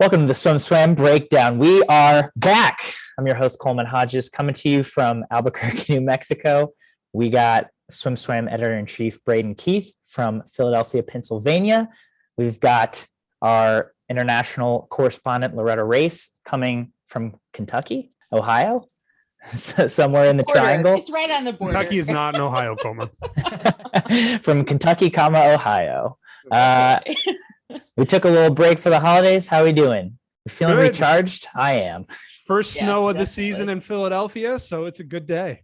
Welcome to the SwimSwam Breakdown. We are back. I'm your host, Coleman Hodges, coming to you from Albuquerque, New Mexico. We got SwimSwam Editor-in-Chief Braden Keith from Philadelphia, Pennsylvania. We've got our international correspondent, Loretta Race, coming from Kentucky, Ohio, somewhere in the triangle. It's right on the border. Kentucky is not in Ohio, Coleman. From Kentucky, Ohio. We took a little break for the holidays. How are we doing? You feeling Good. recharged? I am. First snow of definitely. the season in Philadelphia, so it's a good day.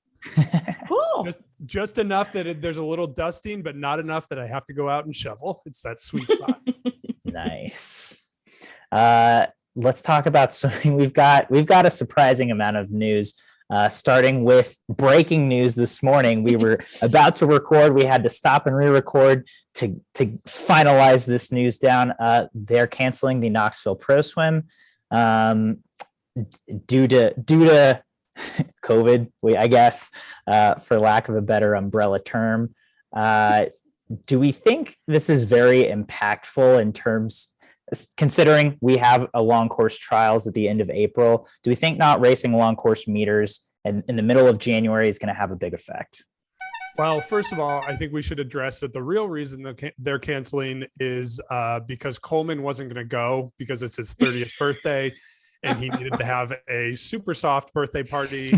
Cool. Just enough that there's a little dusting, but not enough that I have to go out and shovel. It's that sweet spot. Nice. Let's talk about swimming. We've got a surprising amount of news. Starting with breaking news this morning. We were about to record. We had to stop and re-record to finalize this news down. They're canceling the Knoxville Pro Swim due to COVID, I guess, for lack of a better umbrella term. Do we think this is very impactful in terms, considering we have a long course trials at the end of April? Do we think not racing long course meters in the middle of January is going to have a big effect? Well, first of all, I think we should address that the real reason that they're canceling is because Coleman wasn't going to go because it's his 30th birthday and he needed to have a super soft birthday party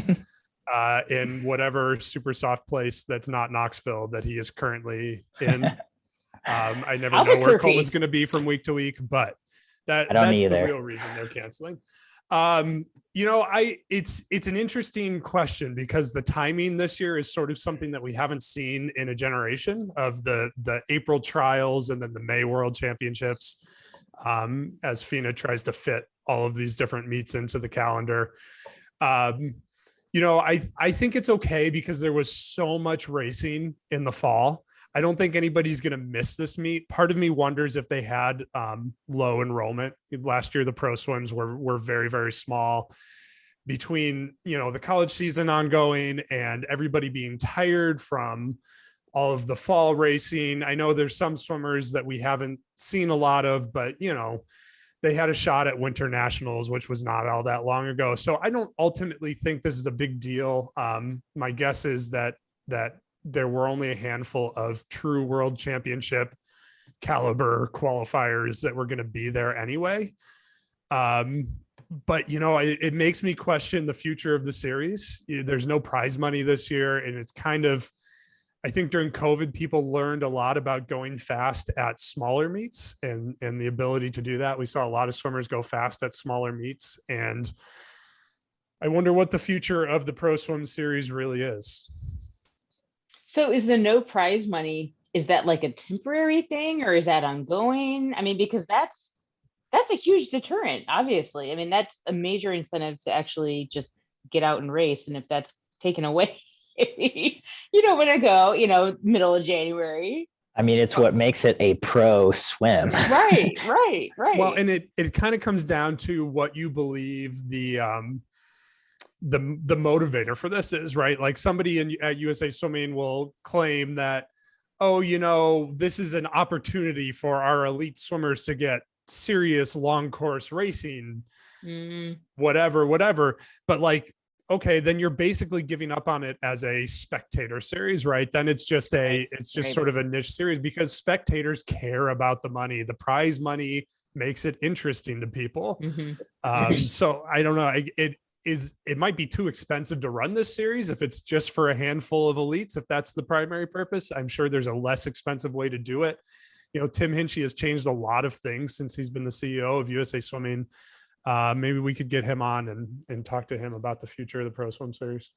in whatever super soft place that's not Knoxville that he is currently in. I never know where Coleman's going to be from week to week, but that's the real reason they're canceling. It's an interesting question because the timing this year is sort of something that we haven't seen in a generation of the April trials and then the May World Championships, as FINA tries to fit all of these different meets into the calendar. I think it's okay because there was so much racing in the fall. I don't think anybody's going to miss this meet. Part of me wonders if they had low enrollment. Last year, the pro swims were very, very small. Between, the college season ongoing and everybody being tired from all of the fall racing. I know there's some swimmers that we haven't seen a lot of, but, they had a shot at Winter Nationals, which was not all that long ago. So I don't ultimately think this is a big deal. My guess is that there were only a handful of true world championship caliber qualifiers that were going to be there anyway. But, it makes me question the future of the series. There's no prize money this year. And it's kind of, I think during COVID, people learned a lot about going fast at smaller meets and the ability to do that. We saw a lot of swimmers go fast at smaller meets. And I wonder what the future of the Pro Swim series really is. So is the no prize money, is that like a temporary thing or is that ongoing? I mean, because that's a huge deterrent, obviously. I mean, that's a major incentive to actually just get out and race. And if that's taken away, you don't want to go, middle of January. I mean, it's what makes it a pro swim. Right. Well, and it kind of comes down to what you believe the motivator for this is, right? Like somebody at USA Swimming will claim that, this is an opportunity for our elite swimmers to get serious long course racing, whatever. But like, okay, then you're basically giving up on it as a spectator series, right? Then it's just sort of a niche series because spectators care about the money. The prize money makes it interesting to people. So I don't know. It might be too expensive to run this series if it's just for a handful of elites, if that's the primary purpose. I'm sure there's a less expensive way to do it. Tim Hinchey has changed a lot of things since he's been the CEO of USA Swimming. Maybe we could get him on and talk to him about the future of the Pro Swim series.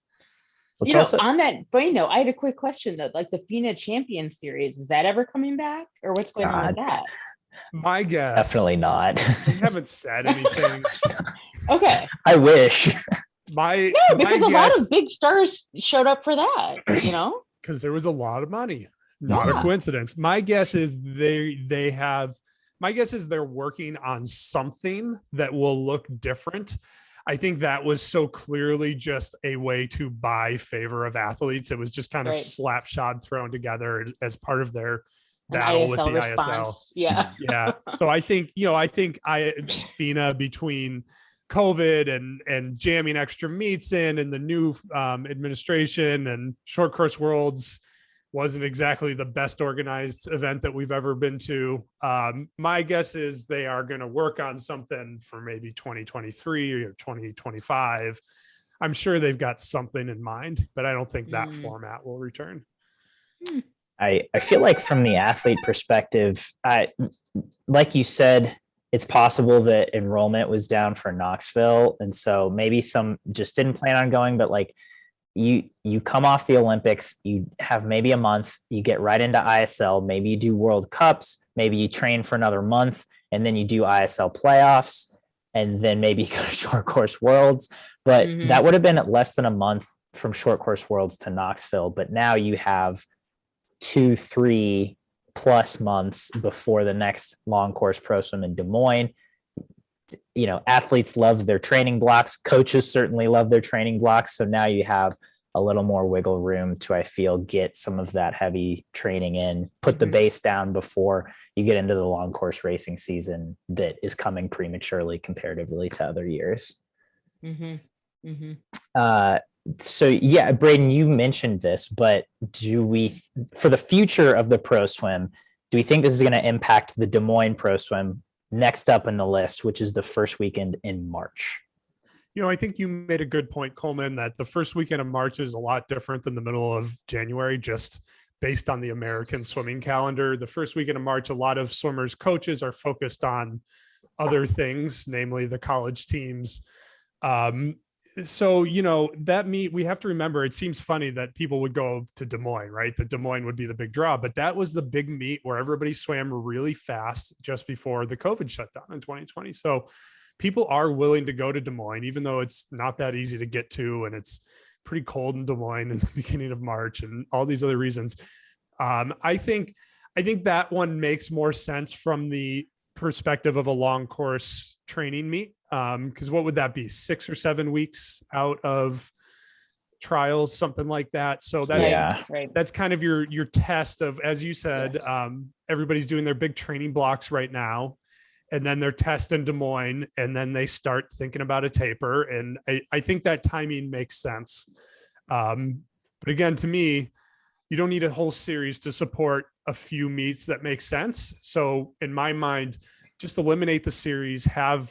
On that point though, I had a quick question though, like the FINA Champion Series, is that ever coming back or what's going on with that? My guess. Definitely not. We haven't said anything. Okay. I wish. Because a lot of big stars showed up for that, Because there was a lot of money. Not a coincidence. My guess is they're working on something that will look different. I think that was so clearly just a way to buy favor of athletes. It was just kind of slapshod thrown together as part of their battle with the ISL. response. Yeah. Yeah. So I think FINA, between COVID and jamming extra meets in, and the new administration, and short course worlds wasn't exactly the best organized event that we've ever been to. My guess is they are going to work on something for maybe 2023 or 2025. I'm sure they've got something in mind, but I don't think that format will return. I feel like from the athlete perspective, like you said, it's possible that enrollment was down for Knoxville. And so maybe some just didn't plan on going, but like you come off the Olympics, you have maybe a month, you get right into ISL, maybe you do World Cups, maybe you train for another month, and then you do ISL playoffs, and then maybe you go to short course worlds. But that would have been at less than a month from short course worlds to Knoxville. But now you have 2-3 plus months before the next long course pro swim in Des Moines. You know, athletes love their training blocks. Coaches certainly love their training blocks. So now you have a little more wiggle room to, I feel, get some of that heavy training in, put the base down before you get into the long course racing season that is coming prematurely comparatively to other years. So yeah, Braden, you mentioned this, but for the future of the pro swim, do we think this is going to impact the Des Moines pro swim next up in the list, which is the first weekend in March? You know, I think you made a good point, Coleman, that the first weekend of March is a lot different than the middle of January, just based on the American swimming calendar. The first weekend of March, a lot of swimmers' coaches are focused on other things, namely the college teams. So, you know, that meet, we have to remember, it seems funny that people would go to Des Moines, right? That Des Moines would be the big draw, but that was the big meet where everybody swam really fast just before the COVID shutdown in 2020. So people are willing to go to Des Moines, even though it's not that easy to get to, and it's pretty cold in Des Moines in the beginning of March and all these other reasons. I think that one makes more sense from the perspective of a long course training meet. Because what would that be? 6 or 7 weeks out of trials, something like that. So that's kind of your test of, as you said, everybody's doing their big training blocks right now, and then they're testing Des Moines, and then they start thinking about a taper. And I think that timing makes sense. But again, to me, you don't need a whole series to support a few meets that make sense. So in my mind, just eliminate the series, have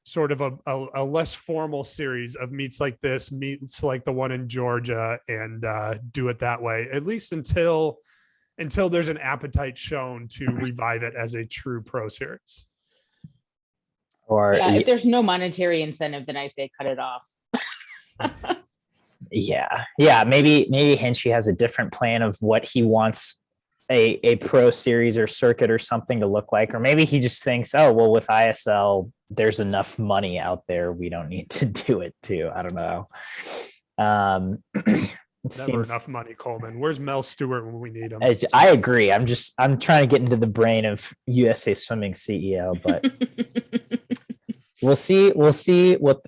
sort of a less formal series of meets like this, meets like the one in Georgia, and do it that way, at least until there's an appetite shown to revive it as a true pro series. Or if there's no monetary incentive, then I say cut it off. Maybe Hinchy has a different plan of what he wants a pro series or circuit or something to look like, or maybe he just thinks, oh well, with ISL there's enough money out there, we don't need to do it too. I don't know. Never enough money, Coleman. Where's Mel Stewart when we need him? I agree. I'm trying to get into the brain of USA Swimming CEO, but we'll see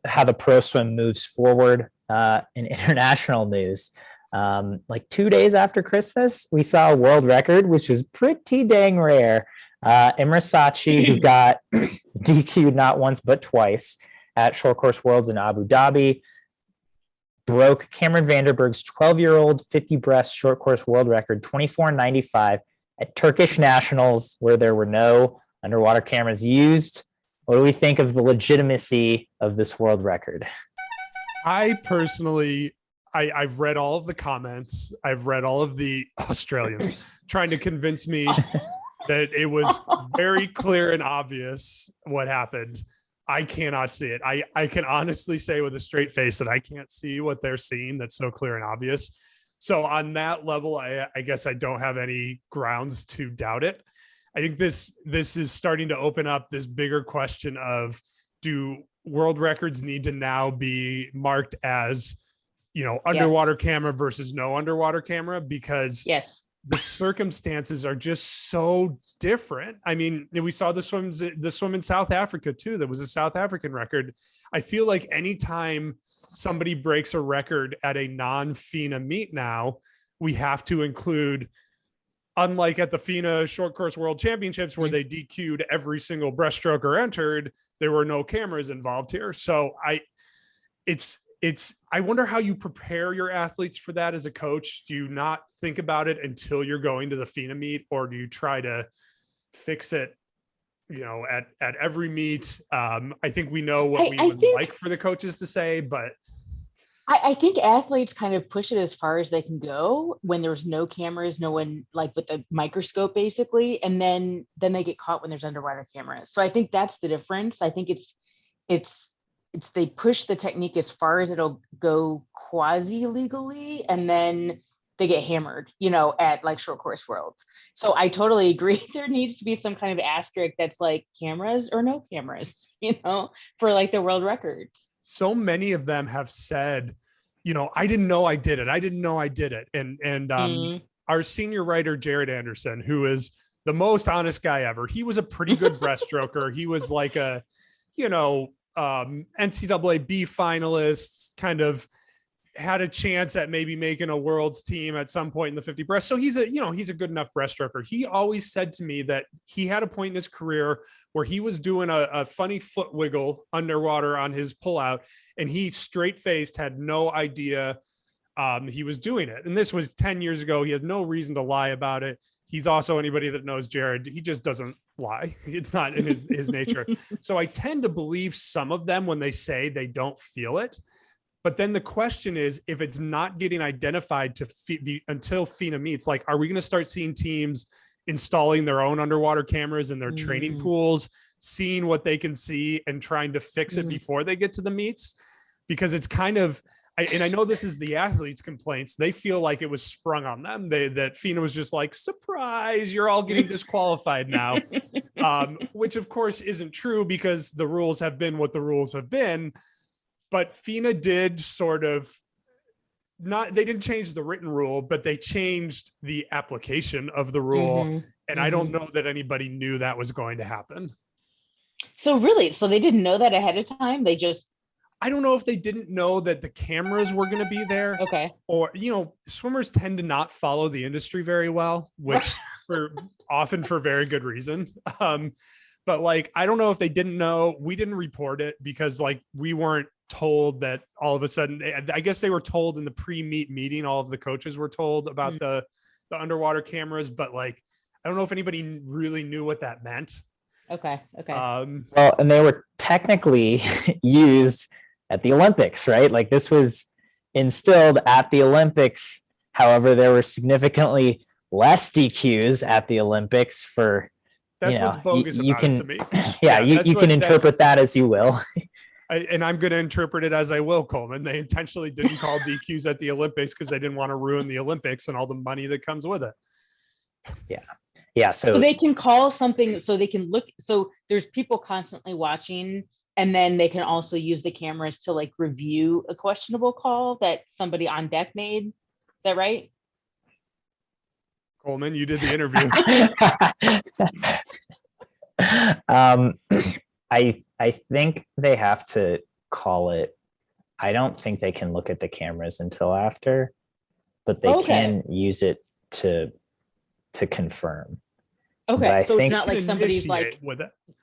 how the pro swim moves forward. In international news, like 2 days after Christmas, we saw a world record, which was pretty dang rare. Emre Sakci, who got DQed not once but twice at Short Course Worlds in Abu Dhabi, broke Cameron Vanderberg's 12-year-old 50 breast short course world record, 24.95 at Turkish Nationals, where there were no underwater cameras used. What do we think of the legitimacy of this world record? I personally, I've read all of the comments. I've read all of the Australians trying to convince me that it was very clear and obvious what happened. I cannot see it. I can honestly say with a straight face that I can't see what they're seeing that's so clear and obvious. So on that level, I guess I don't have any grounds to doubt it. I think this is starting to open up this bigger question of, do world records need to now be marked as, underwater camera versus no underwater camera? Because the circumstances are just so different. I mean, we saw the swim in South Africa too. That was a South African record. I feel like anytime somebody breaks a record at a non-FINA meet now, we have to include unlike at the FINA Short Course World Championships where they DQ'd every single breaststroker entered, there were no cameras involved here. So I wonder how you prepare your athletes for that as a coach. Do you not think about it until you're going to the FINA meet, or do you try to fix it, at every meet? I think we know what we would like for the coaches to say, but I think athletes kind of push it as far as they can go when there's no cameras, no one like with the microscope basically. And then they get caught when there's underwater cameras. So I think that's the difference. I think it's they push the technique as far as it'll go quasi legally, and then they get hammered, at like Short Course Worlds. So I totally agree. There needs to be some kind of asterisk that's like cameras or no cameras, for like the world records. So many of them have said, I didn't know I did it. I didn't know I did it. And our senior writer, Jared Anderson, who is the most honest guy ever, he was a pretty good breaststroker. He was like a, NCAA B finalist, kind of had a chance at maybe making a world's team at some point in the 50 breast. So he's a good enough breaststroker. He always said to me that he had a point in his career where he was doing a funny foot wiggle underwater on his pullout, and he straight faced had no idea he was doing it. And this was 10 years ago. He had no reason to lie about it. He's also, anybody that knows Jared, he just doesn't lie. It's not in his nature. So I tend to believe some of them when they say they don't feel it. But then the question is, if it's not getting identified until FINA meets, like, are we going to start seeing teams installing their own underwater cameras in their training pools, seeing what they can see and trying to fix it before they get to the meets? Because it's kind of, and I know this is the athletes' complaints, they feel like it was sprung on them. That FINA was just like, surprise, you're all getting disqualified now, which of course isn't true because the rules have been what the rules have been. But FINA did sort of they didn't change the written rule, but they changed the application of the rule. And I don't know that anybody knew that was going to happen. So they didn't know that ahead of time. I don't know if they didn't know that the cameras were going to be there. Okay. Or, swimmers tend to not follow the industry very well, which often for very good reason. But like, I don't know if they didn't know. We didn't report it because we weren't told that all of a sudden. I guess they were told in the pre-meet meeting. All of the coaches were told about the underwater cameras, but I don't know if anybody really knew what that meant. Okay. Well, and they were technically used at the Olympics, right? Like, this was instilled at the Olympics. However, there were significantly less DQs at the Olympics for. That's what's bogus about it to me. Yeah, you can interpret that as you will. And I'm going to interpret it as I will, Coleman. They intentionally didn't call DQs at the Olympics because they didn't want to ruin the Olympics and all the money that comes with it. Yeah. So they can call something, so they can look. So there's people constantly watching, and then they can also use the cameras to review a questionable call that somebody on deck made. Is that right? Coleman, you did the interview. I think they have to call it. I don't think they can look at the cameras until after, but they can use it to confirm. Okay, so it's not like somebody's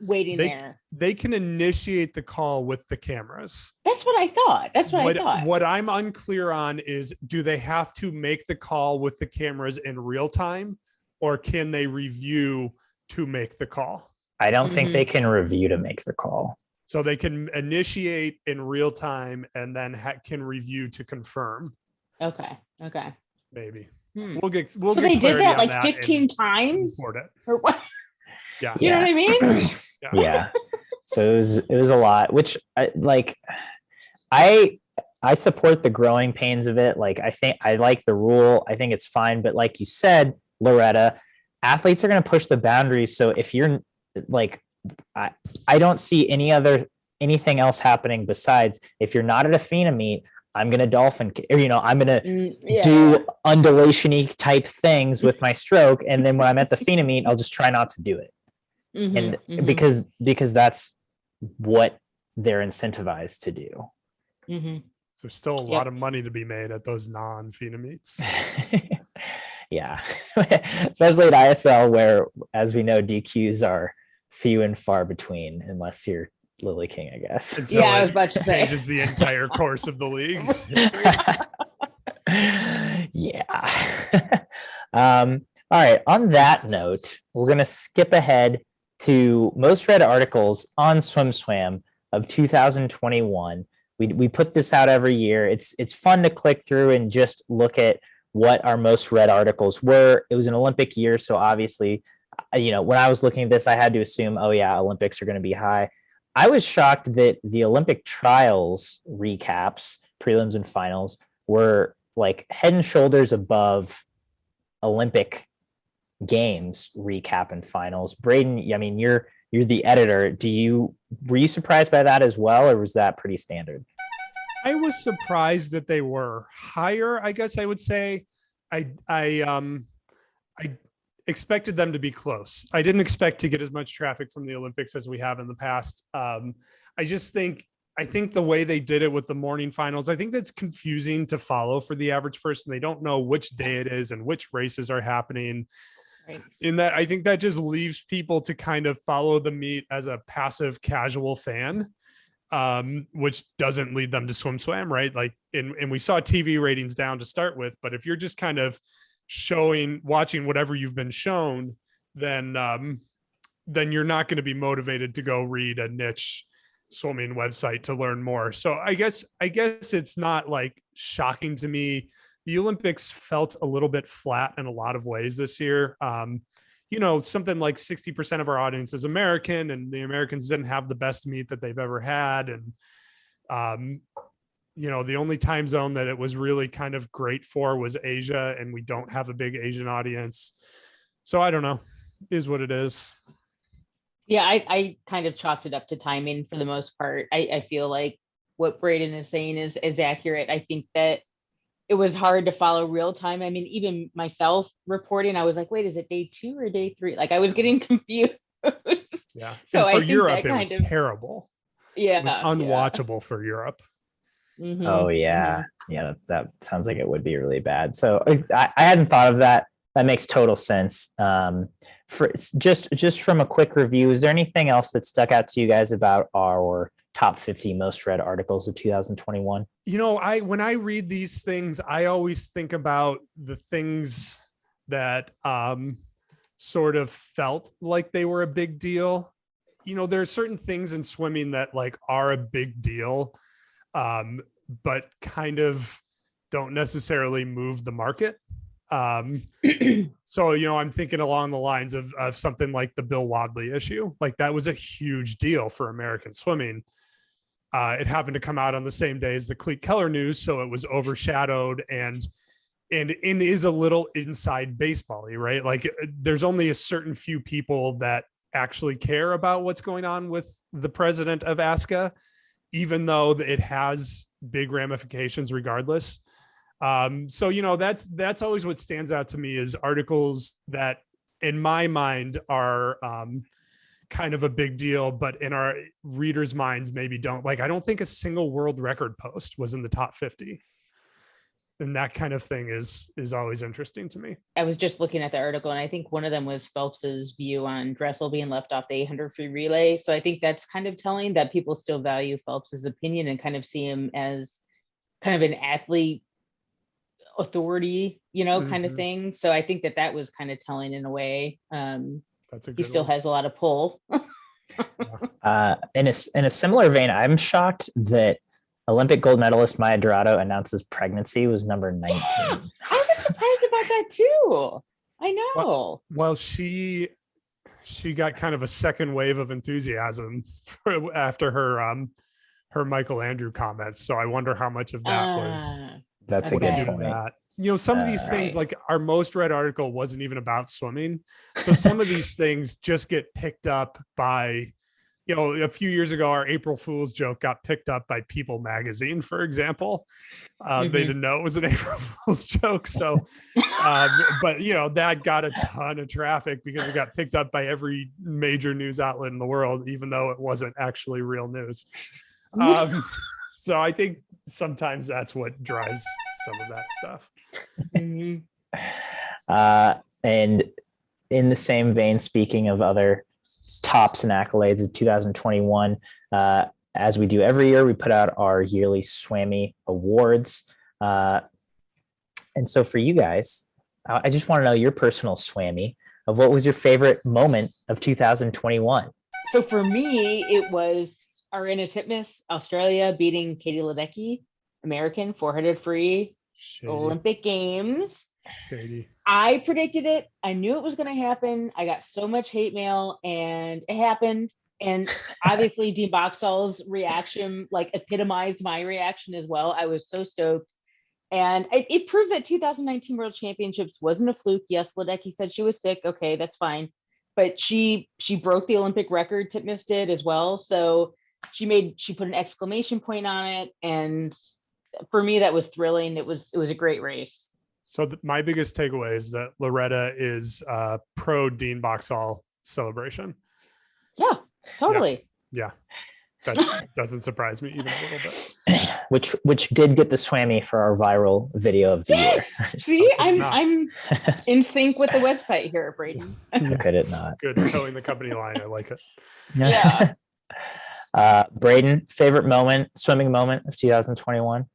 waiting there. They can initiate the call with the cameras. That's what I thought. I thought. What I'm unclear on is, do they have to make the call with the cameras in real time, or can they review to make the call? I don't think they can review to make the call. So they can initiate in real time and then can review to confirm. Okay. Maybe. We'll get they did that 15 times or what? Yeah. You know what I mean? Yeah. So it was a lot, which I support the growing pains of it. I think I like the rule. I think it's fine. But like you said, Loretta, athletes are going to push the boundaries. So if you're I don't see anything else happening besides, if you're not at a FINA meet, I'm going to dolphin, I'm going to do undulation-y type things with my stroke. And then when I'm at the FINA meet, I'll just try not to do it. Because that's what they're incentivized to do. There's still a lot of money to be made at those non-FINA meets. Yeah. Especially at ISL where, as we know, DQs are few and far between unless you're Lily King, I guess. Until Yeah, I it was about to say. changes the entire course of the leagues. Yeah. All right. On that note, we're going to skip ahead to most read articles on SwimSwam of 2021. We put this out every year. It's fun to click through and just look at what our most read articles were. It was an Olympic year, so obviously, when I was looking at this, I had to assume, oh yeah, Olympics are going to be high. I was shocked that the Olympic trials recaps, prelims and finals, were like head and shoulders above Olympic Games recap and finals. Braden, I mean, you're the editor. Were you surprised by that as well, or was that pretty standard? I was surprised that they were higher. I guess I would say I expected them to be close. I didn't expect to get as much traffic from the Olympics as we have in the past. I think the way they did it with the morning finals, I think that's confusing to follow for the average person. They don't know which day it is and which races are happening. Right. In that, I think that just leaves people to kind of follow the meet as a passive casual fan, which doesn't lead them to SwimSwam, right? Like, and we saw TV ratings down to start with, but if you're just kind of watching whatever you've been shown, then you're not going to be motivated to go read a niche swimming website to learn more. So I guess it's not like shocking to me. The Olympics felt a little bit flat in a lot of ways this year. Something like 60% of our audience is American, and the Americans didn't have the best meet that they've ever had. And, the only time zone that it was really kind of great for was Asia, and we don't have a big Asian audience. So I don't know, is what it is. Yeah, I kind of chalked it up to timing for the most part. I feel like what Braden is saying is accurate. I think that it was hard to follow real time. I mean, even myself reporting, I was like, wait, is it day 2 or day 3? Like, I was getting confused. Yeah. So and for I Europe, it was terrible. Yeah. It was unwatchable for Europe. Mm-hmm. Oh yeah. Mm-hmm. Yeah. That sounds like it would be really bad. So I hadn't thought of that. That makes total sense. For just from a quick review, is there anything else that stuck out to you guys about our top 50 most read articles of 2021? When I read these things, I always think about the things that sort of felt like they were a big deal. There are certain things in swimming that like are a big deal, but kind of don't necessarily move the market. So, I'm thinking along the lines of something like the Bill Wadley issue. Like, that was a huge deal for American swimming. It happened to come out on the same day as the Cleat Keller news, so it was overshadowed and is a little inside baseball-y, right? Like, there's only a certain few people that actually care about what's going on with the president of ASCA, even though it has big ramifications regardless. So, that's always what stands out to me is articles that in my mind are kind of a big deal, but in our readers' minds maybe don't. Like, I don't think a single world record post was in the top 50. And that kind of thing is always interesting to me. I was just looking at the article, and I think one of them was Phelps's view on Dressel being left off the 800 free relay. So I think that's kind of telling that people still value Phelps's opinion and kind of see him as kind of an athlete authority, kind of thing. So I think that was kind of telling in a way. That's a good he still has a lot of pull. In a similar vein, I'm shocked that Olympic gold medalist Maya Dorado announces pregnancy was number 19. I was surprised about that too. I know. Well, she got kind of a second wave of enthusiasm after her Michael Andrew comments. So I wonder how much of that was. That's a good point. That. Some of these things, like our most read article wasn't even about swimming. So some of these things just get picked up by, a few years ago, our April Fool's joke got picked up by People magazine, for example. They didn't know it was an April Fool's joke. So, but that got a ton of traffic because it got picked up by every major news outlet in the world, even though it wasn't actually real news. So I think sometimes that's what drives some of that stuff. And in the same vein, speaking of other tops and accolades of 2021, as we do every year, we put out our yearly Swammy Awards. And so for you guys, I just want to know your personal Swammy of what was your favorite moment of 2021. So for me, it was Arena Titmus, Australia, beating Katie Ledecky, American 400 free Olympic Games. Shady. I predicted it. I knew it was going to happen. I got so much hate mail, and it happened. And obviously, Dean Boxall's reaction like epitomized my reaction as well. I was so stoked. And it proved that 2019 World Championships wasn't a fluke. Yes, Ledecky said she was sick. Okay, that's fine. But she broke the Olympic record. Titmus did as well. So she put an exclamation point on it. And for me, that was thrilling. It was a great race. So my biggest takeaway is that Loretta is pro Dean Boxall celebration. Yeah, totally. Yeah. That doesn't surprise me even a little bit. Which did get the Swammy for our viral video of the year. See, I'm in sync with the website here, Braden. Could it not? Good, towing the company line. I like it. Yeah. Braden, favorite swimming moment of 2021?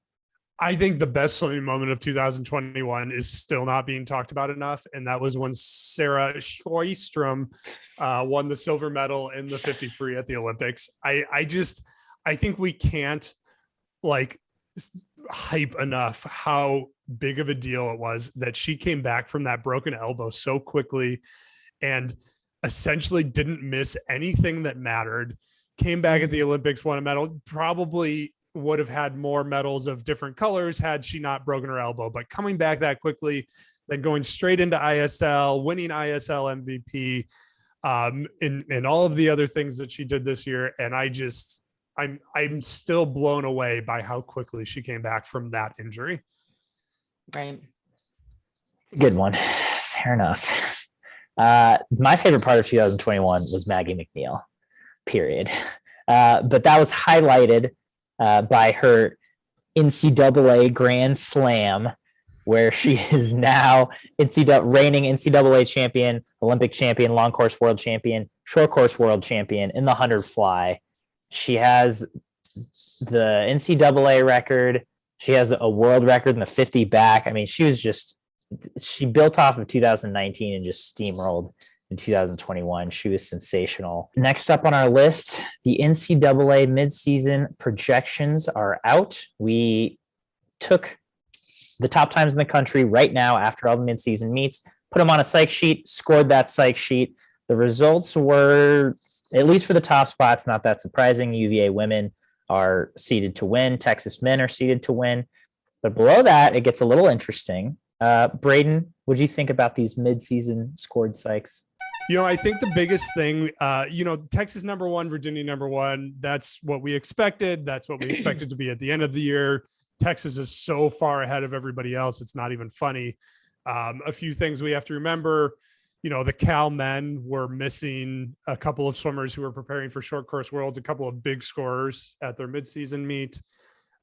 I think the best swimming moment of 2021 is still not being talked about enough. And that was when Sarah Sjöström won the silver medal in the 50 free at the Olympics. I think we can't hype enough how big of a deal it was that she came back from that broken elbow so quickly and essentially didn't miss anything that mattered. Came back at the Olympics, won a medal, probably would have had more medals of different colors had she not broken her elbow, but coming back that quickly, then going straight into ISL, winning ISL MVP, and all of the other things that she did this year. And I'm still blown away by how quickly she came back from that injury. Right. Good one. Fair enough. My favorite part of 2021 was Maggie McNeil, period. But that was highlighted by her NCAA Grand Slam, where she is now reigning NCAA champion, Olympic champion, long course world champion, short course world champion in the 100 fly. She has the NCAA record. She has a world record in the 50 back. I mean, she built off of 2019 and just steamrolled in 2021. She was sensational. Next up on our list, the NCAA midseason projections are out. We took the top times in the country right now after all the midseason meets, put them on a Psych sheet, scored that Psych sheet. The results were, at least for the top spots, not that surprising. UVA women are seeded to win. Texas men are seeded to win. But below that, it gets a little interesting. Braden, what do you think about these midseason scored Psychs? I think the biggest thing, Texas number one, Virginia number one, that's what we expected. That's what we expected to be at the end of the year. Texas is so far ahead of everybody else. It's not even funny. A few things we have to remember, the Cal men were missing a couple of swimmers who were preparing for short course worlds, a couple of big scorers at their midseason meet.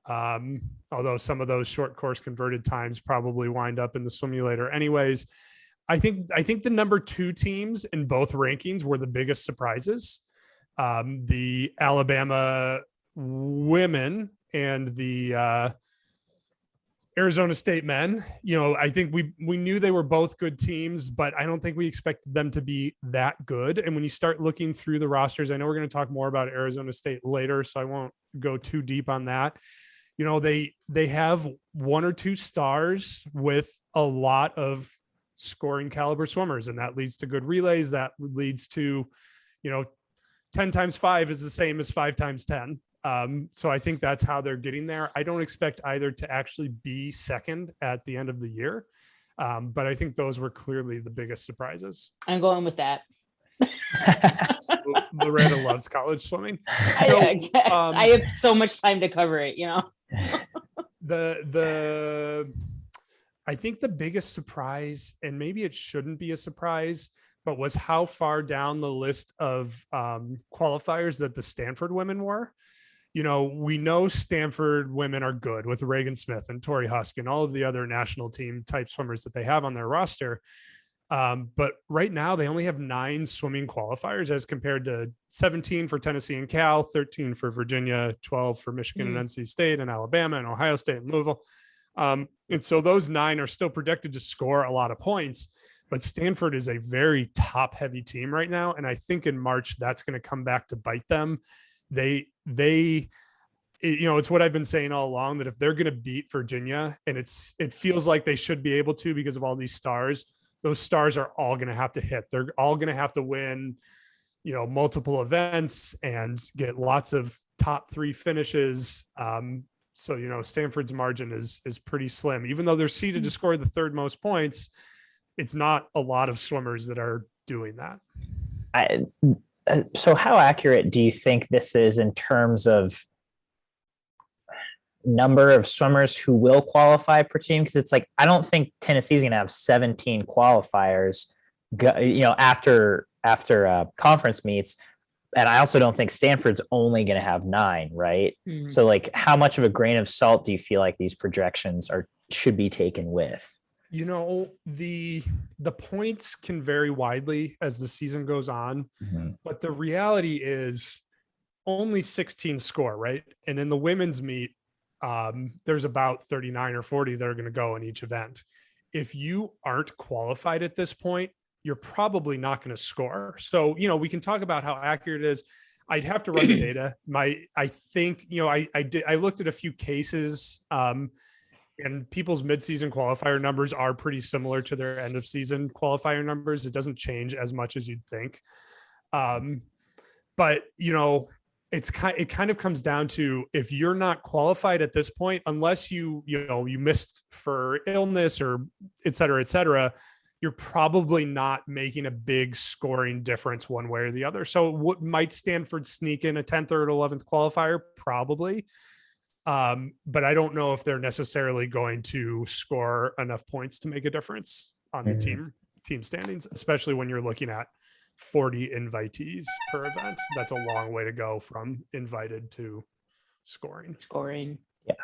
Although some of those short course converted times probably wind up in the simulator anyways. I think the number two teams in both rankings were the biggest surprises. The Alabama women and the Arizona State men. I think we knew they were both good teams, but I don't think we expected them to be that good. And when you start looking through the rosters, I know we're going to talk more about Arizona State later, so I won't go too deep on that. They have one or two stars with a lot of scoring caliber swimmers, and that leads to good relays. That leads to 10 times 5 is the same as 5 times 10. So I think that's how they're getting there. I don't expect either to actually be second at the end of the year, but I think those were clearly the biggest surprises. I'm going with that. Loretta loves college swimming. Exactly. I have so much time to cover it. I think the biggest surprise, and maybe it shouldn't be a surprise, but was how far down the list of qualifiers that the Stanford women were. we know Stanford women are good with Reagan Smith and Tori Husk and all of the other national team type swimmers that they have on their roster. But right now they only have 9 swimming qualifiers as compared to 17 for Tennessee and Cal, 13 for Virginia, 12 for Michigan and NC State and Alabama and Ohio State and Louisville. And so those 9 are still projected to score a lot of points, but Stanford is a very top heavy team right now. And I think in March, that's going to come back to bite them. It's what I've been saying all along, that if they're going to beat Virginia, and it feels like they should be able to because of all these stars, those stars are all going to have to hit. They're all going to have to win, multiple events and get lots of top 3 finishes. So, Stanford's margin is pretty slim, even though they're seeded to score the 3rd most points. It's not a lot of swimmers that are doing that. So how accurate do you think this is in terms of number of swimmers who will qualify per team? Because it's like, I don't think Tennessee's going to have 17 qualifiers, after conference meets. And I also don't think Stanford's only going to have 9, right? Mm-hmm. So like, how much of a grain of salt do you feel like these projections should be taken with? The points can vary widely as the season goes on, but the reality is only 16 score, right? And in the women's meet, there's about 39 or 40 that are going to go in each event. If you aren't qualified at this point, you're probably not going to score. So, we can talk about how accurate it is. I'd have to run the data. I looked at a few cases, and people's midseason qualifier numbers are pretty similar to their end of season qualifier numbers. It doesn't change as much as you'd think. But it kind of comes down to, if you're not qualified at this point, unless you missed for illness or et cetera, you're probably not making a big scoring difference one way or the other. So what might Stanford sneak in a 10th or 11th qualifier? Probably. But I don't know if they're necessarily going to score enough points to make a difference on the team standings, especially when you're looking at 40 invitees per event. That's a long way to go from invited to scoring. Yeah.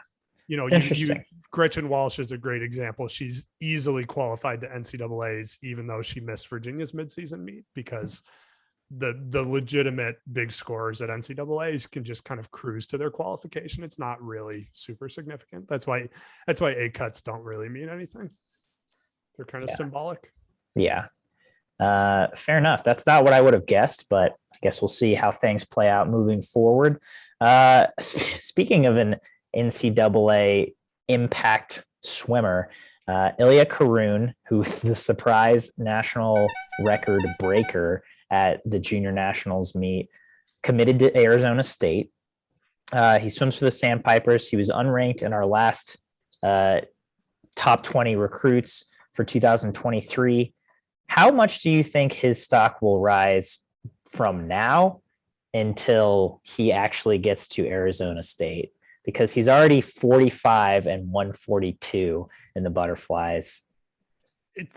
Gretchen Walsh is a great example. She's easily qualified to NCAAs, even though she missed Virginia's midseason meet, because the legitimate big scorers at NCAAs can just kind of cruise to their qualification. It's not really super significant. That's why A cuts don't really mean anything. They're kind of symbolic. Yeah. Fair enough. That's not what I would have guessed, but I guess we'll see how things play out moving forward. Speaking of an NCAA impact swimmer, Ilya Kharun, who's the surprise national record breaker at the junior nationals meet, committed to Arizona State. He swims for the Sandpipers. He was unranked in our last top 20 recruits for 2023. How much do you think his stock will rise from now until he actually gets to Arizona State? Because he's already 45 and 142 in the butterflies.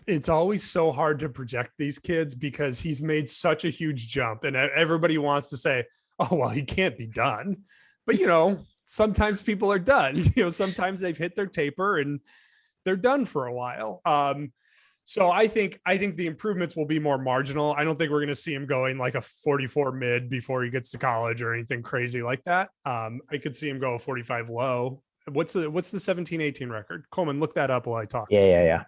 It's always so hard to project these kids because he's made such a huge jump, and everybody wants to say, oh, well, he can't be done. But, sometimes people are done. Sometimes they've hit their taper and they're done for a while. So I think the improvements will be more marginal. I don't think we're going to see him going like a 44 mid before he gets to college or anything crazy like that. I could see him go a 45 low. What's the 17-18 record? Coleman, look that up while I talk. Yeah.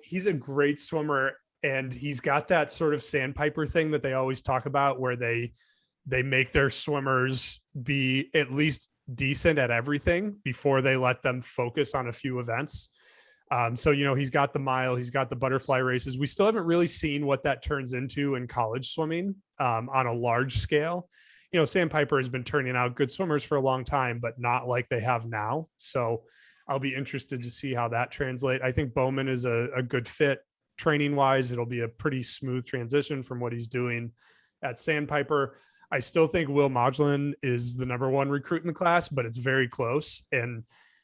He's a great swimmer, and he's got that sort of sandpiper thing that they always talk about, where they make their swimmers be at least decent at everything before they let them focus on a few events. So he's got the mile, he's got the butterfly races. We still haven't really seen what that turns into in college swimming on a large scale. Sandpiper has been turning out good swimmers for a long time, but not like they have now. So I'll be interested to see how that translates. I think Bowman is a good fit training wise. It'll be a pretty smooth transition from what he's doing at Sandpiper. I still think Will Modglin is the number 1 recruit in the class, but it's very close. And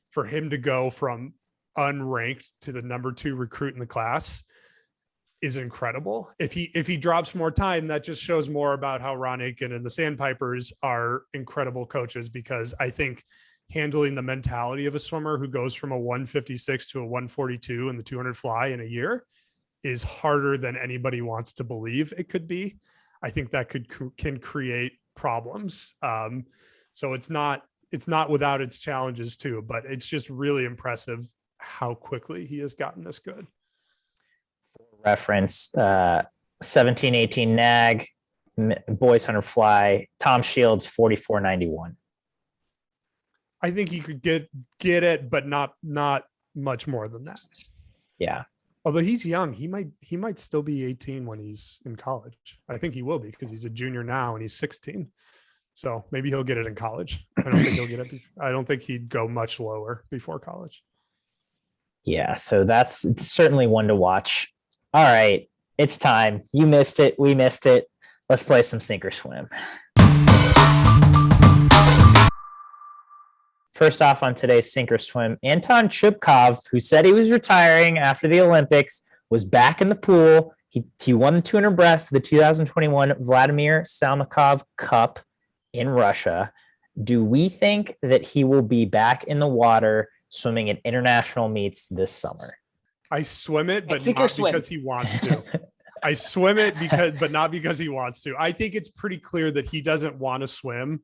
for him to go from unranked to the number 2 recruit in the class, is incredible. If he drops more time, that just shows more about how Ron Aitken and the Sandpipers are incredible coaches, because I think handling the mentality of a swimmer who goes from a 156 to a 142 in the 200 fly in a year is harder than anybody wants to believe it could be. I think that can create problems. So it's not without its challenges too, but it's just really impressive how quickly he has gotten this good. Reference 17-18 nag, boys 100 fly, Tom Shields 44.91. I think he could get it, but not much more than that. Yeah. Although he's young, he might still be 18 when he's in college. I think he will be, because he's a junior now and he's 16. So maybe he'll get it in college. I don't think he'll get it. I don't think he'd go much lower before college. Yeah. So that's certainly one to watch. All right. It's time. You missed it. We missed it. Let's play some sink or swim. First off on today's sink or swim, Anton Chupkov, who said he was retiring after the Olympics, was back in the pool. He won the 200 breast, the 2021 Vladimir Salnikov Cup in Russia. Do we think that he will be back in the water swimming at international meets this summer? I swim it, but not because he wants to. I swim it but not because he wants to. I think it's pretty clear that he doesn't want to swim,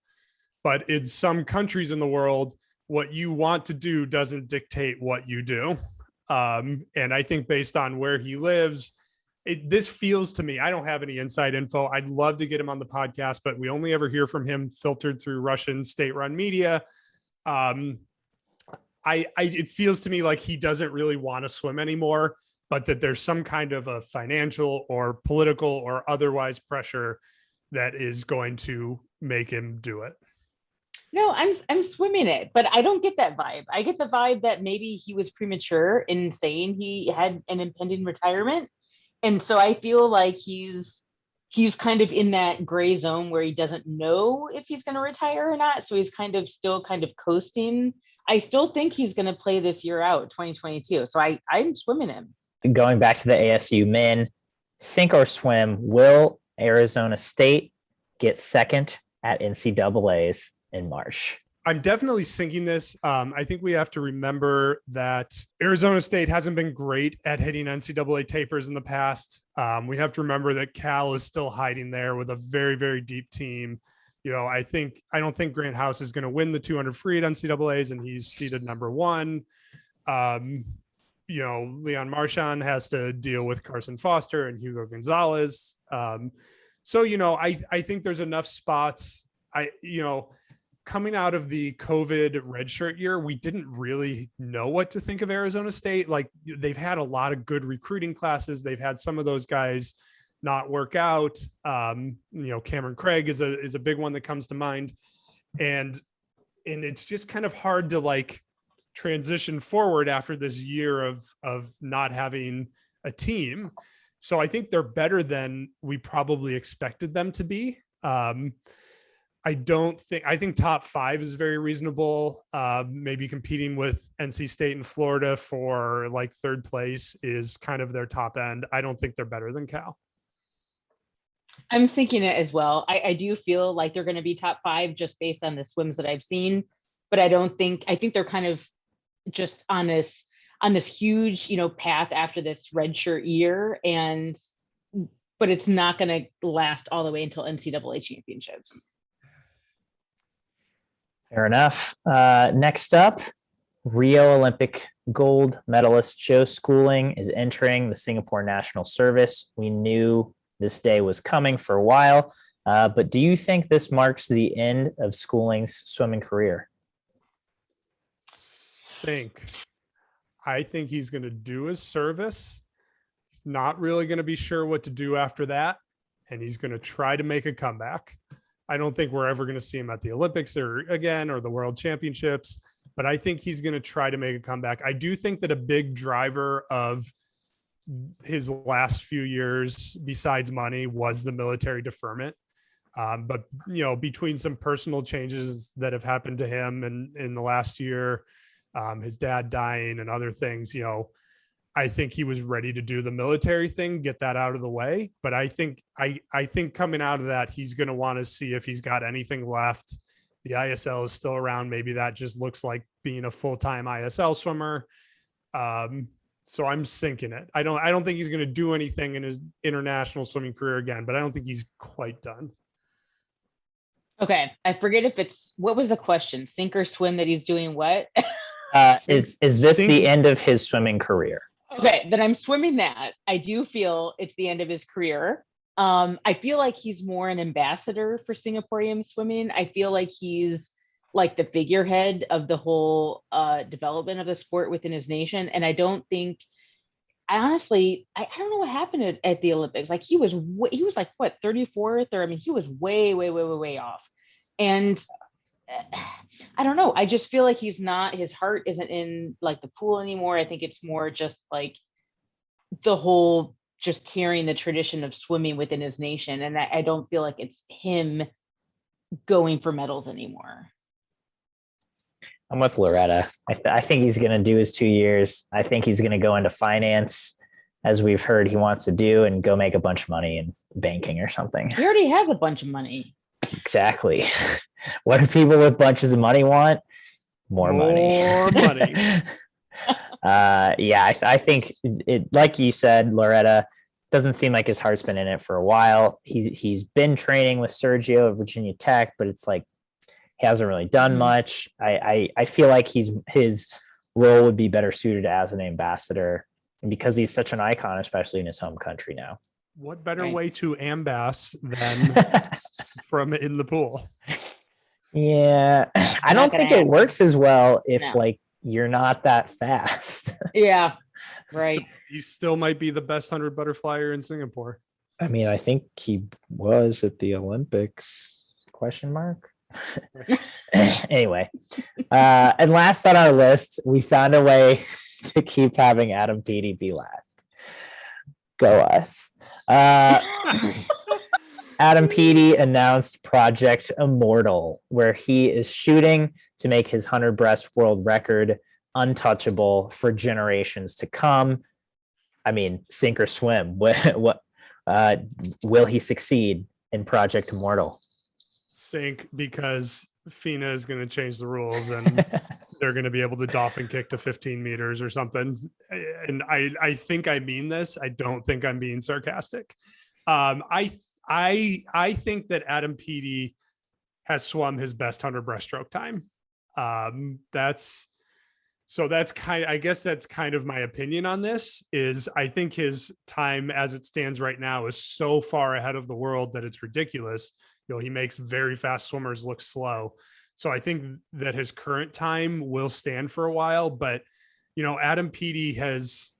but in some countries in the world, what you want to do doesn't dictate what you do. And I think based on where he lives, this feels to me, I don't have any inside info. I'd love to get him on the podcast, but we only ever hear from him filtered through Russian state-run media. It feels to me like he doesn't really want to swim anymore, but that there's some kind of a financial or political or otherwise pressure that is going to make him do it. No, I'm swimming it, but I don't get that vibe. I get the vibe that maybe he was premature in saying he had an impending retirement. And so I feel like he's kind of in that gray zone where he doesn't know if he's going to retire or not. So he's still coasting. I still think he's going to play this year out, 2022. So I'm swimming him. Going back to the ASU men, sink or swim, will Arizona State get second at NCAA's in March? I'm definitely sinking this. I think we have to remember that Arizona State hasn't been great at hitting NCAA tapers in the past. We have to remember that Cal is still hiding there with a very, very deep team. You know, I don't think Grant House is going to win the 200 free at NCAA's, and he's seeded number one. Leon Marchand has to deal with Carson Foster and Hugo Gonzalez. So, I think there's enough spots. Coming out of the COVID redshirt year, we didn't really know what to think of Arizona State. Like, they've had a lot of good recruiting classes. They've had some of those guys not work out. Cameron Craig is a big one that comes to mind. And it's just kind of hard to transition forward after this year of not having a team. So I think they're better than we probably expected them to be. I think top 5 is very reasonable. Maybe competing with NC State and Florida for third place is kind of their top end. I don't think they're better than Cal. I'm thinking it as well. I do feel like they're going to be top 5 just based on the swims that I've seen, but I think they're kind of just on this huge, path after this redshirt year, but it's not going to last all the way until NCAA championships. Fair enough. Next up, Rio Olympic gold medalist Joe Schooling is entering the Singapore National Service. We knew this day was coming for a while, but do you think this marks the end of Schooling's swimming career? I think he's going to do his service. He's not really going to be sure what to do after that, and he's going to try to make a comeback. I don't think we're ever going to see him at the Olympics or the World Championships, but I think he's going to try to make a comeback. I do think that a big driver of his last few years, besides money, was the military deferment. But between some personal changes that have happened to him in the last year, his dad dying and other things, I think he was ready to do the military thing, get that out of the way. But I think coming out of that, he's going to want to see if he's got anything left. The ISL is still around. Maybe that just looks like being a full-time ISL swimmer. So I'm sinking it. I don't think he's going to do anything in his international swimming career again, but I don't think he's quite done. Okay. I forget if it's, what was the question? Sink or swim that he's doing what? Is this the end of his swimming career? Okay, then I'm swimming that. I do feel it's the end of his career. I feel like he's more an ambassador for Singaporean swimming. I feel like he's like the figurehead of the whole development of the sport within his nation. And I don't think, I honestly don't know what happened at the Olympics. Like he was like what, 34th, or I mean, he was way off. And I don't know. I just feel like he's not, his heart isn't in like the pool anymore. I think it's more just like the whole just carrying the tradition of swimming within his nation. And I don't feel like it's him going for medals anymore. I'm with Loretta. I think he's going to do his 2 years. I think he's going to go into finance, as we've heard he wants to do, and go make a bunch of money in banking or something. He already has a bunch of money. Exactly. What do people with bunches of money want? More money. I think it, like you said, Loretta, doesn't seem like his heart's been in it for a while. He's been training with Sergio at Virginia Tech, but it's like he hasn't really done much. I feel like his role would be better suited as an ambassador, and because he's such an icon, especially in his home country now. What better way to ambass than from in the pool? Yeah, I don't think it works as well if like you're not that fast. Yeah, right. He still might be the best 100 butterflyer in Singapore. I mean, I think he was at the Olympics, ? Anyway, and last on our list, we found a way to keep having Adam Peaty be last. Go us. Adam Peaty announced Project Immortal, where he is shooting to make his 100 breast world record untouchable for generations to come. I mean, sink or swim. What will he succeed in Project Immortal? Sink, because FINA is going to change the rules and they're going to be able to dolphin kick to 15 meters or something. And I think I mean this. I don't think I'm being sarcastic. I think that Adam Peaty has swum his best 100 breaststroke time. That's kind of my opinion on this. Is I think his time as it stands right now is so far ahead of the world that it's ridiculous. You know, he makes very fast swimmers look slow. So I think that his current time will stand for a while, but you know, Adam Peaty has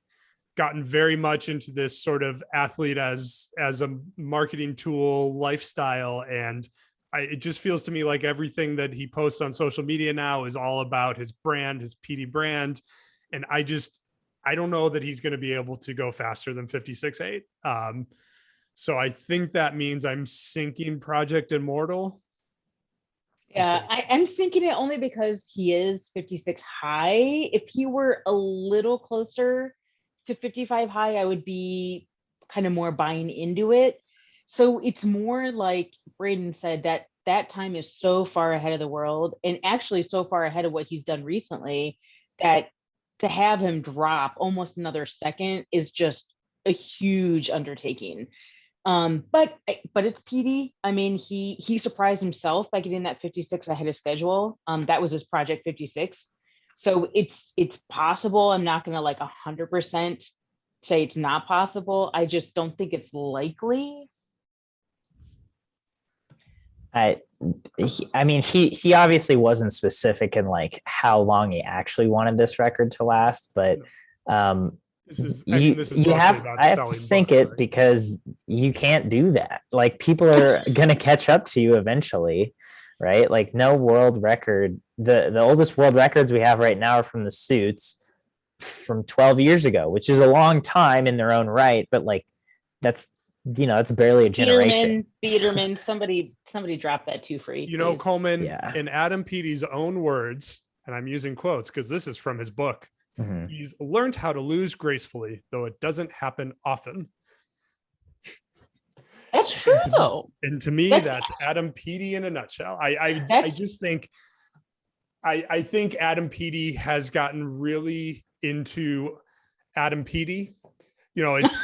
gotten very much into this sort of athlete as a marketing tool lifestyle. And it just feels to me like everything that he posts on social media now is all about his brand, his Peaty brand. And I don't know that he's going to be able to go faster than 56.8. So I think that means I'm sinking Project Immortal. Yeah, I'm sinking it only because he is 56 high. If he were a little closer to 55 high, I would be kind of more buying into it. So it's more like Braden said, that time is so far ahead of the world, and actually so far ahead of what he's done recently, that to have him drop almost another second is just a huge undertaking. But it's Peaty. I mean, he surprised himself by getting that 56 ahead of schedule. That was his Project 56. So it's possible. I'm not going to like 100% say it's not possible. I just don't think it's likely. I mean, he obviously wasn't specific in like how long he actually wanted this record to last, but I have to sink it, right? Because you can't do that. Like, people are going to catch up to you eventually, right? Like, no world record. The oldest world records we have right now are from the suits from 12 years ago, which is a long time in their own right. But like, that's barely a generation. Biederman, somebody dropped that too free. You know, Coleman, in Adam Peaty's own words, and I'm using quotes because this is from his book, Mhm. He's learned how to lose gracefully, though it doesn't happen often. That's true, though. And to me, that's Adam Peaty in a nutshell. I just think I think Adam Peaty has gotten really into Adam Peaty. You know, it's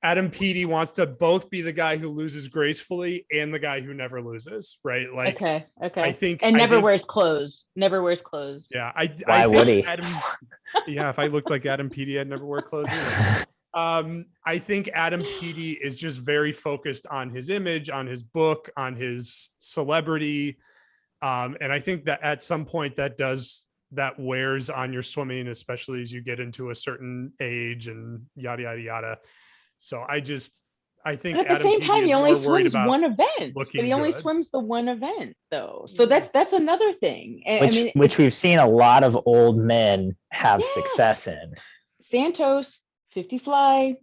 Adam Peaty wants to both be the guy who loses gracefully and the guy who never loses, right? Like, okay. I think, wears clothes. Never wears clothes. Yeah, Why would he? If I looked like Adam Peaty, I'd never wear clothes either. I think Adam Peaty is just very focused on his image, on his book, on his celebrity, and I think that at some point that wears on your swimming, especially as you get into a certain age and yada yada yada. So I think but at the Adam same Peaty time, is he only more worried swims about one event. But he only good. swims the one event, though. So that's another thing. Which we've seen a lot of old men have success in. Santos, 50 fly.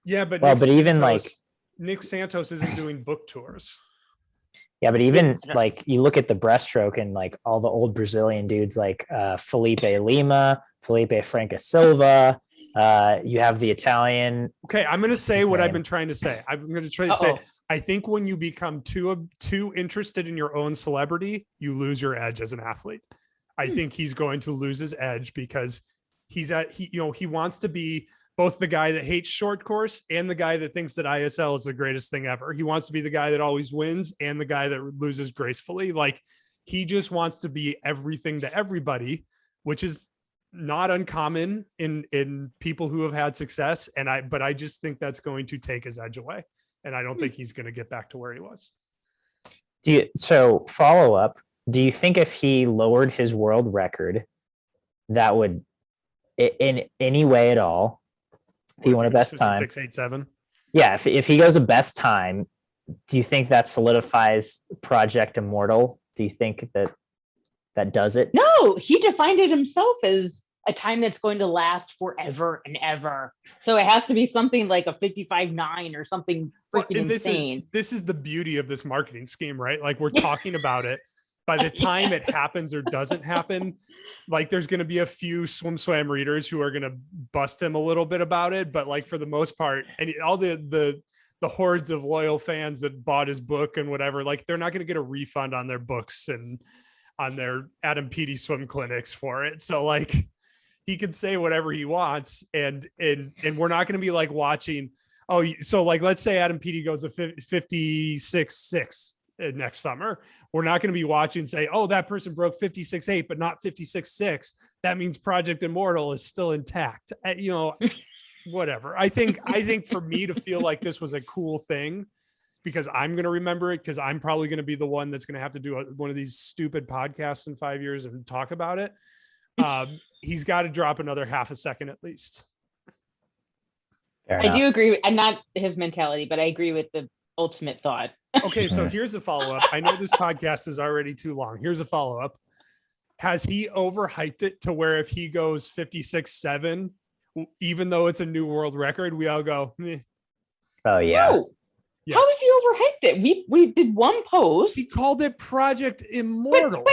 Yeah, but Nick Santos isn't doing book tours. Yeah, but even like you look at the breaststroke and like all the old Brazilian dudes like Felipe Lima, Felipe Franca Silva. You have the Italian. Okay, I'm going to say what I've been trying to say. I'm going to try to say, I think when you become too interested in your own celebrity, you lose your edge as an athlete. I think he's going to lose his edge because he wants to be both the guy that hates short course and the guy that thinks that ISL is the greatest thing ever. He wants to be the guy that always wins and the guy that loses gracefully. Like, he just wants to be everything to everybody, which is not uncommon in people who have had success. But I just think that's going to take his edge away. And I don't think he's going to get back to where he was. So follow up, do you think if he lowered his world record, that would in any way at all, if he won a best time, 687. Yeah. If he goes a best time, do you think that solidifies Project Immortal? Do you think that does it? No, he defined it himself as a time that's going to last forever and ever. So it has to be something like a 55.9 or something freaking insane. This is the beauty of this marketing scheme, right? Like, we're talking about it. By the time it happens or doesn't happen, like, there's going to be a few SwimSwam readers who are going to bust him a little bit about it. But like, for the most part, and all the hordes of loyal fans that bought his book and whatever, like, they're not going to get a refund on their books and on their Adam Peaty swim clinics for it. So like, he can say whatever he wants. And we're not going to be like watching. Oh, so like, let's say Adam Peaty goes a 56.6 next summer. We're not going to be watching and say, oh, that person broke 56.8, but not 56.6. That means Project Immortal is still intact. Whatever. I think for me to feel like this was a cool thing, because I'm going to remember it, because I'm probably going to be the one that's going to have to do one of these stupid podcasts in 5 years and talk about it. He's got to drop another half a second at least. I do agree, and not his mentality, but I agree with the ultimate thought. Okay, so here's a follow-up. I know this podcast is already too long. Here's a follow-up. Has he overhyped it to where if he goes 56.7, even though it's a new world record, we all go, meh? Oh, yeah. No. Yeah. How has he overhyped it? We did one post. He called it Project Immortal.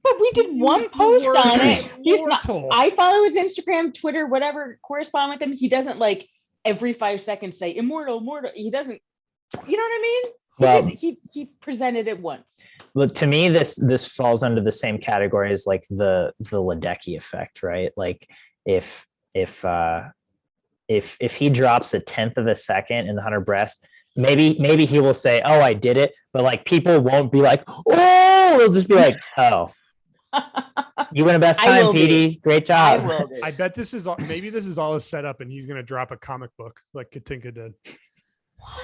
But we did one post on it. He's not, I follow his Instagram, Twitter, whatever, correspond with him. He doesn't like every 5 seconds say immortal. He doesn't, you know what I mean? He presented it once. Well, to me, this falls under the same category as like the Ledecky effect, right? Like if he drops 1/10 of a second in the 100 breast, maybe he will say, "Oh, I did it," but like, people won't be like, "Oh," they'll just be like, "Oh, you win a best time, Peaty. Great job." I bet this is all a setup, and he's gonna drop a comic book like Katinka did. What?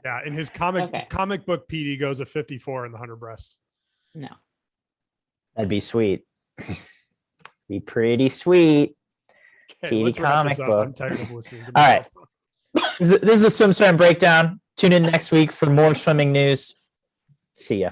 Yeah, in his comic book, Peaty goes a 54 in the 100 breast. No, that'd be sweet. Be pretty sweet. Okay, Peaty comic book. I'm tired of listening to all right. This is a SwimSwam Breakdown. Tune in next week for more swimming news. See ya.